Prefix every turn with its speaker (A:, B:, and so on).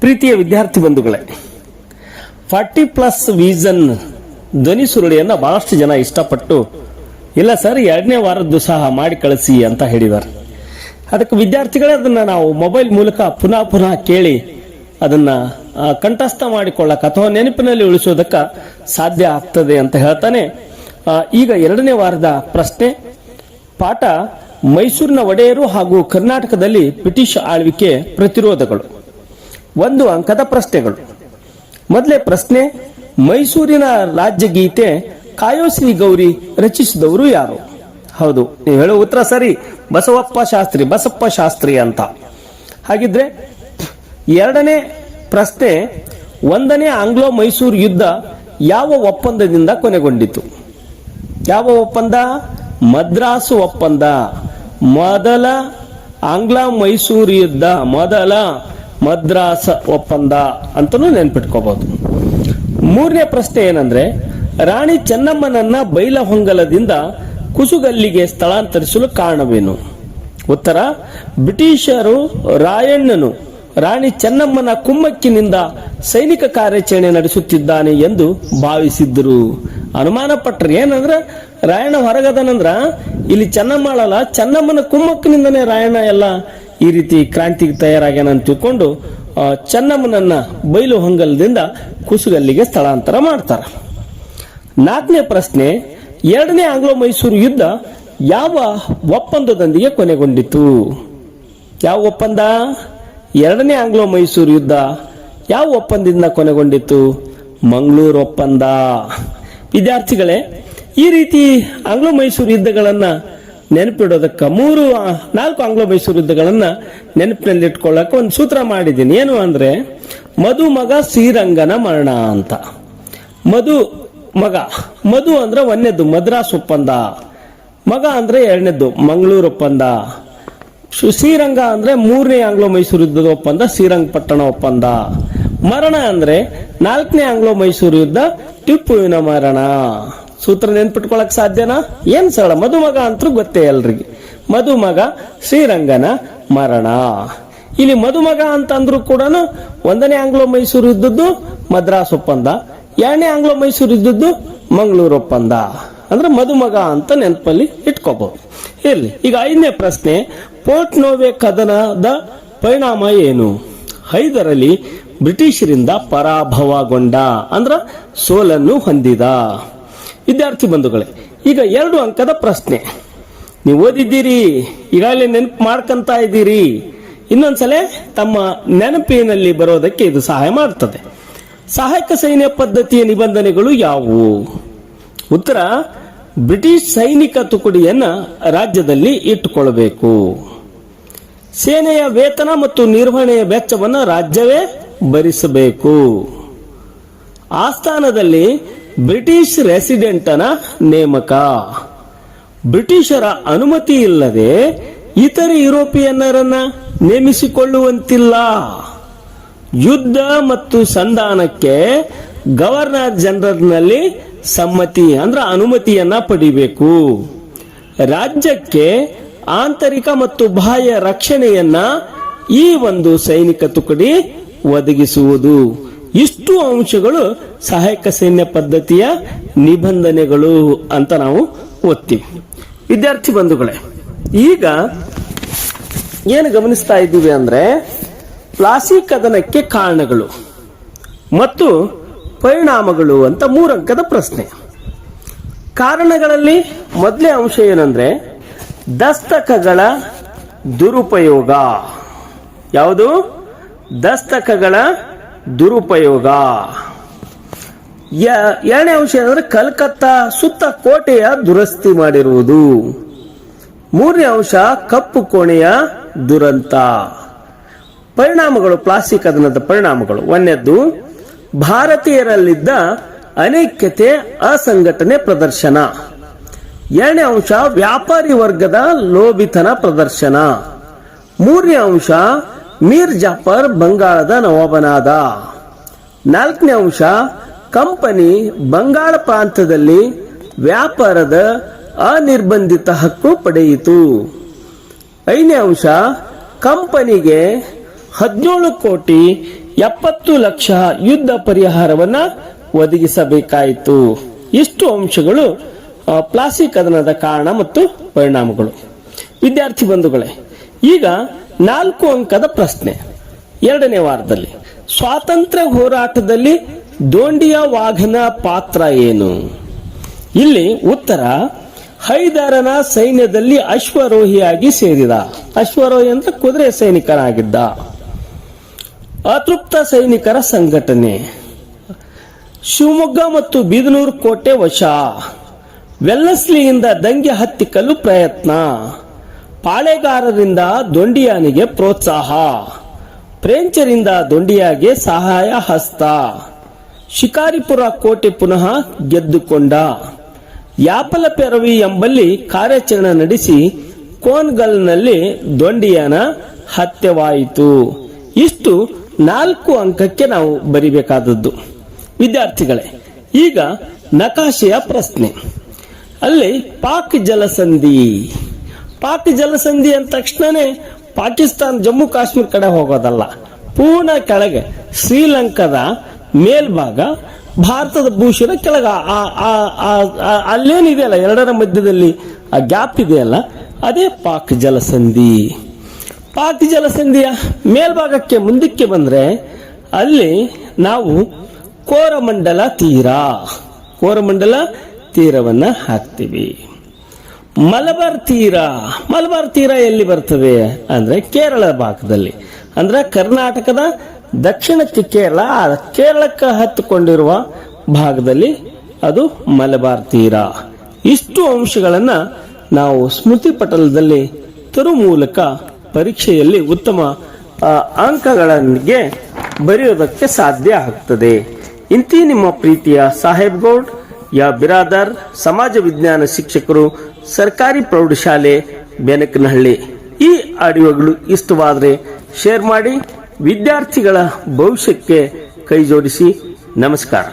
A: ಪ್ರೀತಿಯ ವಿದ್ಯಾರ್ಥಿ ಬಂಧುಗಳೇ, 40+ ವಿಷನ್ ಧ್ವನಿ ಸುರುಳಿಯನ್ನು ಬಹಳಷ್ಟು ಜನ ಇಷ್ಟಪಟ್ಟು ಇಲ್ಲ ಸರ್ 2ನೇ ವಾರದ್ದು ಸಹ ಮಾಡಿ ಕಳಿಸಿ ಅಂತ ಹೇಳಿದ್ದಾರೆ. ಅದಕ್ಕೆ ವಿದ್ಯಾರ್ಥಿಗಳೇ ಅದನ್ನ ನಾವು ಮೊಬೈಲ್ ಮೂಲಕ ಪುನಃ ಕೇಳಿ ಅದನ್ನ ಕಂಠಸ್ಥ ಮಾಡಿಕೊಳ್ಳಕ್ಕೆ ಅಥವಾ ನೆನಪಿನಲ್ಲಿ ಉಳಿಸೋದಕ್ಕೆ ಸಾಧ್ಯ ಆಗ್ತದೆ ಅಂತ ಹೇಳ್ತಾನೆ. ಈಗ 2ನೇ ವಾರದ ಪ್ರಶ್ನೆ, ಪಾಠ ಮೈಸೂರಿನ ಒಡೆಯರು ಹಾಗೂ ಕರ್ನಾಟಕದಲ್ಲಿ ಬ್ರಿಟಿಷ್ ಆಳ್ವಿಕೆ ಪ್ರತಿರೋಧಗಳು. 1 ಅಂಕದ ಪ್ರಶ್ನೆಗಳು. ಮೊದಲೇ ಪ್ರಶ್ನೆ, ಮೈಸೂರಿನ ರಾಜ್ಯಗೀತೆ ಕಾಯೋಶ್ರೀ ಗೌರಿ ರಚಿಸಿದವರು ಯಾರು? ಹೌದು, ನೀವು ಹೇಳೋ ಉತ್ತರ ಸರಿ, ಬಸಪ್ಪ ಶಾಸ್ತ್ರಿ ಅಂತ. ಹಾಗಿದ್ರೆ 2ನೇ ಪ್ರಶ್ನೆ, 1ನೇ ಆಂಗ್ಲೋ ಮೈಸೂರು ಯುದ್ಧ ಯಾವ ಒಪ್ಪಂದದಿಂದ ಕೊನೆಗೊಂಡಿತು? ಯಾವ ಒಪ್ಪಂದ? ಮದ್ರಾಸು ಒಪ್ಪಂದ. ಮೊದಲ ಆಂಗ್ಲ ಮೈಸೂರು ಯುದ್ಧ ಮೊದಲ ಮದ್ರಾಸ್ ಒಪ್ಪಂದ ಅಂತನೂ ನೆನ್ಪಿಟ್ಕೋಬಹುದು. 3ನೇ ಪ್ರಶ್ನೆ ಏನಂದ್ರೆ, ರಾಣಿ ಚೆನ್ನಮ್ಮನನ್ನ ಬೈಲಹೊಂಗಲದಿಂದ ಕುಸುಗಲ್ಲಿಗೆ ಸ್ಥಳಾಂತರಿಸಲು ಕಾರಣವೇನು? ಉತ್ತರ, ಬ್ರಿಟಿಷರು ರಾಯಣ್ಣನು ರಾಣಿ ಚೆನ್ನಮ್ಮನ ಕುಮ್ಮಕ್ಕಿನಿಂದ ಸೈನಿಕ ಕಾರ್ಯಾಚರಣೆ ನಡೆಸುತ್ತಿದ್ದಾನೆ ಎಂದು ಭಾವಿಸಿದ್ದರು. ಅನುಮಾನ ಪಟ್ಟರು. ಏನಂದ್ರ ರಾಯಣ್ಣ ಹೊರಗದನಂದ್ರ ಇಲ್ಲಿ ಚೆನ್ನಮ್ಮಳಲ್ಲ, ಚೆನ್ನಮ್ಮನ ಕುಮ್ಮಕ್ಕಿನಿಂದನೇ ರಾಯಣ್ಣ ಎಲ್ಲ ಈ ರೀತಿ ಕ್ರಾಂತಿಗೆ ತಯಾರಾಗ್ಯಾನ ಅಂತ ತಿಳ್ಕೊಂಡು ಚೆನ್ನಮ್ಮನನ್ನ ಬೈಲು ಹೊಂಗಲದಿಂದ ಕುಸುಗಲ್ಲಿಗೆ ಸ್ಥಳಾಂತರ ಮಾಡ್ತಾರ. 4ನೇ ಪ್ರಶ್ನೆ, 2ನೇ ಆಂಗ್ಲೋ ಮೈಸೂರು ಯುದ್ಧ ಯಾವ ಒಪ್ಪಂದದೊಂದಿಗೆ ಕೊನೆಗೊಂಡಿತು? ಯಾವ ಒಪ್ಪಂದ? 2ನೇ ಆಂಗ್ಲೋ ಮೈಸೂರು ಯುದ್ಧ ಯಾವ ಒಪ್ಪಂದದಿಂದ ಕೊನೆಗೊಂಡಿತು? ಮಂಗಳೂರು ಒಪ್ಪಂದ. ವಿದ್ಯಾರ್ಥಿಗಳೇ, ಈ ರೀತಿ ಆಂಗ್ಲೋ ಮೈಸೂರು ಯುದ್ಧಗಳನ್ನ ನೆನಪಿಡೋದಕ್ಕೆ 4 ಆಂಗ್ಲೋ ಮೈಸೂರು ಯುದ್ಧಗಳನ್ನ ನೆನಪಿನಲ್ಲಿ ಇಟ್ಕೊಳ್ಳಕ್ಕೆ ಒಂದು ಸೂತ್ರ ಮಾಡಿದ್ದೀನಿ. ಏನು ಅಂದ್ರೆ, ಮಧುಮಗ ಶ್ರೀರಂಗನ ಮರಣ ಅಂತ. ಮಧು ಅಂದ್ರೆ 1ನೇದ್ದು ಮದ್ರಾಸ್ ಒಪ್ಪಂದ, ಮಗ ಅಂದ್ರೆ 2ನೇದ್ದು ಮಂಗಳೂರು ಒಪ್ಪಂದ, ಶ್ರೀರಂಗ ಅಂದ್ರೆ 3ನೇ ಆಂಗ್ಲೋ ಮೈಸೂರು ಯುದ್ಧದ ಒಪ್ಪಂದ ಶ್ರೀರಂಗಪಟ್ಟಣ ಒಪ್ಪಂದ, ಮರಣ ಅಂದ್ರೆ 4ನೇ ಆಂಗ್ಲೋ ಮೈಸೂರು ಯುದ್ಧ ಟಿಪ್ಪುವಿನ ಮರಣ. ಸೂತ್ರ ನೆನ್ಪಿಟ್ಕೊಳಕ್ ಸಾಧ್ಯನಾ? ಏನ್ ಸರಳ, ಮಧುಮಗ ಅಂತೂ ಗೊತ್ತೇ ಎಲ್ರಿಗೆ. ಮಧುಮಗ ಶ್ರೀರಂಗನ ಮರಣ. ಇಲ್ಲಿ ಮಧುಮಗ ಅಂತ ಅಂದ್ರೂ ಕೂಡ 1ನೇ ಆಂಗ್ಲೋ ಮೈಸೂರು ಯುದ್ಧದ್ದು ಮದ್ರಾಸ್ ಒಪ್ಪಂದ, 2ನೇ ಆಂಗ್ಲೋ ಮೈಸೂರು ಯುದ್ಧದ್ದು ಮಂಗಳೂರು ಒಪ್ಪಂದ. ಅಂದ್ರೆ ಮಧುಮಗ ಅಂತ ನೆನಪಲ್ಲಿ ಇಟ್ಕೋಬಹುದು. ಇರ್ಲಿ. ಈಗ 5ನೇ ಪ್ರಶ್ನೆ, ಪೋರ್ಟ್ ನೋವೆ ಕದನದ ಪರಿಣಾಮ ಏನು? ಹೈದರಲ್ಲಿ ಬ್ರಿಟಿಷರಿಂದ ಪರಾಭವಗೊಂಡ, ಅಂದ್ರ ಸೋಲನ್ನು ಹೊಂದಿದ. ವಿದ್ಯಾರ್ಥಿ ಬಂಧುಗಳೇ, ಈಗ 2 ಅಂಕದ ಪ್ರಶ್ನೆ. ನೀವು ಓದಿದ್ದೀರಿ, ಈಗಾಗಲೇ ನೆನಪು ಮಾಡ್ಕೊಂತ ಇದ್ದೀರಿ. ಇನ್ನೊಂದ್ಸಲ ತಮ್ಮ ನೆನಪಿನಲ್ಲಿ ಬರೋದಕ್ಕೆ ಇದು ಸಹಾಯ ಮಾಡ್ತದೆ. ಸಹಾಯಕ ಸೈನ್ಯ ಪದ್ಧತಿಯ ನಿಬಂಧನೆಗಳು ಯಾವುವು? ಉತ್ತರ, ಬ್ರಿಟಿಷ್ ಸೈನಿಕ ತುಕಡಿಯನ್ನ ರಾಜ್ಯದಲ್ಲಿ ಇಟ್ಟುಕೊಳ್ಳಬೇಕು. ಸೇನೆಯ ವೇತನ ಮತ್ತು ನಿರ್ವಹಣೆಯ ವೆಚ್ಚವನ್ನು ರಾಜ್ಯವೇ ಭರಿಸಬೇಕು. ಆಸ್ಥಾನದಲ್ಲಿ ಬ್ರಿಟಿಷ್ ರೆಸಿಡೆಂಟನ ನೇಮಕ. ಬ್ರಿಟಿಷರ ಅನುಮತಿ ಇಲ್ಲದೆ ಇತರ ಯುರೋಪಿಯನ್ನರನ್ನ ನೇಮಿಸಿಕೊಳ್ಳುವಂತಿಲ್ಲ. ಯುದ್ಧ ಮತ್ತು ಸಂಧಾನಕ್ಕೆ ಗವರ್ನರ್ ಜನರಲ್ನಲ್ಲಿ ಸಮ್ಮತಿ ಅಂದ್ರೆ ಅನುಮತಿಯನ್ನ ಪಡಿಬೇಕು. ರಾಜ್ಯಕ್ಕೆ ಆಂತರಿಕ ಮತ್ತು ಬಾಹ್ಯ ರಕ್ಷಣೆಯನ್ನ ಈ ಒಂದು ಸೈನಿಕ ತುಕಡಿ ಒದಗಿಸುವುದು. ಇಷ್ಟು ಅಂಶಗಳು ಸಹಾಯಕ ಸೈನ್ಯ ಪದ್ಧತಿಯ ನಿಬಂಧನೆಗಳು ಅಂತ ನಾವು ಓದ್ತೀವಿ. ವಿದ್ಯಾರ್ಥಿ ಬಂಧುಗಳೇ, ಈಗ ಏನು ಗಮನಿಸ್ತಾ ಇದ್ದೀವಿ ಅಂದ್ರೆ, ಪ್ಲಾಸಿ ಕದನಕ್ಕೆ ಕಾರಣಗಳು ಮತ್ತು ಪರಿಣಾಮಗಳು ಅಂತ 3 ಅಂಕದ ಪ್ರಶ್ನೆ. ಕಾರಣಗಳಲ್ಲಿ ಮೊದಲೇ ಅಂಶ ಏನಂದ್ರೆ, ದಸ್ತಕಗಳ ದುರುಪಯೋಗ. ಯಾವುದು? ದಸ್ತಕಗಳ ದುರುಪಯೋಗ. 2ನೇ ಅಂಶ ಏನಂದ್ರೆ, ಕಲ್ಕತ್ತಾ ಸುತ್ತ ಕೋಟೆಯ ದುರಸ್ತಿ ಮಾಡಿರುವುದು. 3ನೇ ಅಂಶ, ಕಪ್ಪು ಕೋಣೆಯ ದುರಂತ. ಪರಿಣಾಮಗಳು, ಪ್ಲಾಸಿ ಕದನದ ಪರಿಣಾಮಗಳು. 1ನೇದ್ದು, ಭಾರತೀಯರಲ್ಲಿದ್ದ ಅನೈಕ್ಯತೆ ಅಸಂಘಟನೆ ಪ್ರದರ್ಶನ. 2ನೇ ಅಂಶ, ವ್ಯಾಪಾರಿ ವರ್ಗದ ಲೋಭಿತನ ಪ್ರದರ್ಶನ. 3ನೇ ಅಂಶ, ಮೀರ್ ಜಾಫರ್ ಬಂಗಾಳದ ನವಾಬನಾದ. 4ನೇ ಅಂಶ, ಕಂಪನಿ ಬಂಗಾಳ ಪ್ರಾಂತದಲ್ಲಿ ವ್ಯಾಪಾರದ ಅನಿರ್ಬಂಧಿತ ಹಕ್ಕು ಪಡೆಯಿತು. 5ನೇ ಅಂಶ, ಕಂಪನಿಗೆ 17 ಕೋಟಿ 70 ಲಕ್ಷ ಯುದ್ಧ ಪರಿಹಾರವನ್ನ ಒದಗಿಸಬೇಕಾಯಿತು. ಇಷ್ಟು ಅಂಶಗಳು ಪ್ಲಾಸಿ ಕದನದ ಕಾರಣ ಮತ್ತು ಪರಿಣಾಮಗಳು. ವಿದ್ಯಾರ್ಥಿ ಬಂಧುಗಳೇ, ಈಗ 4 ಅಂಕದ ಪ್ರಶ್ನೆ. 2ನೇ ವಾರದಲ್ಲಿ ಸ್ವಾತಂತ್ರ್ಯ ಹೋರಾಟದಲ್ಲಿ ದೋಂಡಿಯ ವಾಘನ ಪಾತ್ರ ಏನು? ಇಲ್ಲಿ ಉತ್ತರ, ಹೈದರನ ಸೈನ್ಯದಲ್ಲಿ ಅಶ್ವರೋಹಿಯಾಗಿ ಸೇರಿದ. ಅಶ್ವರೋಹಿ ಅಂದ್ರೆ ಕುದುರೆ ಸೈನಿಕನಾಗಿದ್ದ. ಅತೃಪ್ತ ಸೈನಿಕರ ಸಂಘಟನೆ, ಶಿವಮೊಗ್ಗ ಮತ್ತು ಬೀದನೂರು ಕೋಟೆ ವಶ, ವೆಲ್ಲಸ್ಲಿಯಿಂದ ದಂಗೆ ಹತ್ತಿಕ್ಕಲು ಪ್ರಯತ್ನ, ಪಾಳೆಗಾರರಿಂದ ದೊಂಡಿಯಾನಿಗೆ ಪ್ರೋತ್ಸಾಹ, ಫ್ರೆಂಚರಿಂದ ದೊಂಡಿಯಾಗೆ ಸಹಾಯ ಹಸ್ತ, ಶಿಕಾರಿಪುರ ಕೋಟೆ ಪುನಃ ಗೆದ್ದುಕೊಂಡ, ಯಾಪಲ ಪೆರವಿ ಎಂಬಲ್ಲಿ ಕಾರ್ಯಾಚರಣೆ ನಡೆಸಿ ಕೋನ್ಗಲ್ನಲ್ಲಿ ದೊಂಡಿಯಾನ ಹತ್ಯವಾಯಿತು. ಇಷ್ಟು 4 ಅಂಕಕ್ಕೆ ನಾವು ಬರಿಬೇಕಾದದ್ದು. ವಿದ್ಯಾರ್ಥಿಗಳೇ, ಈಗ ನಕಾಶೆಯ ಪ್ರಶ್ನೆ. ಅಲ್ಲಿ ಪಾಕ್ ಜಲಸಂಧಿ. ಪಾಕ್ ಜಲಸಂಧಿ ಅಂದ ತಕ್ಷಣನೇ ಪಾಕಿಸ್ತಾನ ಜಮ್ಮು ಕಾಶ್ಮೀರ ಕಡೆ ಹೋಗೋದಲ್ಲ, ಪೂರ್ಣ ಕೆಳಗೆ ಶ್ರೀಲಂಕಾದ ಮೇಲ್ಭಾಗ, ಭಾರತದ ಭೂಷಣ ಕೆಳಗ ಅಲ್ಲೇನಿದೆಯಲ್ಲ, ಎರಡರ ಮಧ್ಯದಲ್ಲಿ ಆ ಗ್ಯಾಪ್ ಇದೆಯಲ್ಲ, ಅದೇ ಪಾಕ್ ಜಲಸಂಧಿ. ಪಾಕ್ ಜಲಸಂಧಿಯ ಮೇಲ್ಭಾಗಕ್ಕೆ ಮುಂದಕ್ಕೆ ಬಂದ್ರೆ ಅಲ್ಲಿ ನಾವು ಕೋರಮಂಡಲ ತೀರವನ್ನ ಹಾಕ್ತೀವಿ. ಮಲಬಾರ್ ತೀರ ಎಲ್ಲಿ ಬರ್ತದೆ ಅಂದ್ರೆ ಕೇರಳ ಭಾಗದಲ್ಲಿ, ಅಂದ್ರೆ ಕರ್ನಾಟಕದ ದಕ್ಷಿಣಕ್ಕೆ ಕೇರಳಕ್ಕೆ ಹತ್ತಿಕೊಂಡಿರುವ ಭಾಗದಲ್ಲಿ ಅದು ಮಲಬಾರ್ ತೀರ. ಇಷ್ಟು ಅಂಶಗಳನ್ನ ನಾವು ಸ್ಮೃತಿ ಪಟಲದಲ್ಲಿ ತರುವ ಮೂಲಕ ಪರೀಕ್ಷೆಯಲ್ಲಿ ಉತ್ತಮ ಅಂಕಗಳಿಗೆ ಬರೆಯೋದಕ್ಕೆ ಸಾಧ್ಯ ಆಗ್ತದೆ. ಇಂತಿ ನಿಮ್ಮ ಪ್ರೀತಿಯ ಸಾಹೇಬ್ ಗೌಡ್ ಯಾ ಬಿರಾದರ್, ಸಮಾಜ ವಿಜ್ಞಾನ ಶಿಕ್ಷಕರು, ಸರ್ಕಾರಿ ಪ್ರೌಢಶಾಲೆ ಬೆನಕನಹಳ್ಳಿ. ಈ ಆಡಿಯೋಗಳು ಇಷ್ಟವಾದರೆ ಶೇರ್ ಮಾಡಿ. ವಿದ್ಯಾರ್ಥಿಗಳ ಭವಿಷ್ಯಕ್ಕೆ ಕೈ ಜೋಡಿಸಿ. ನಮಸ್ಕಾರ.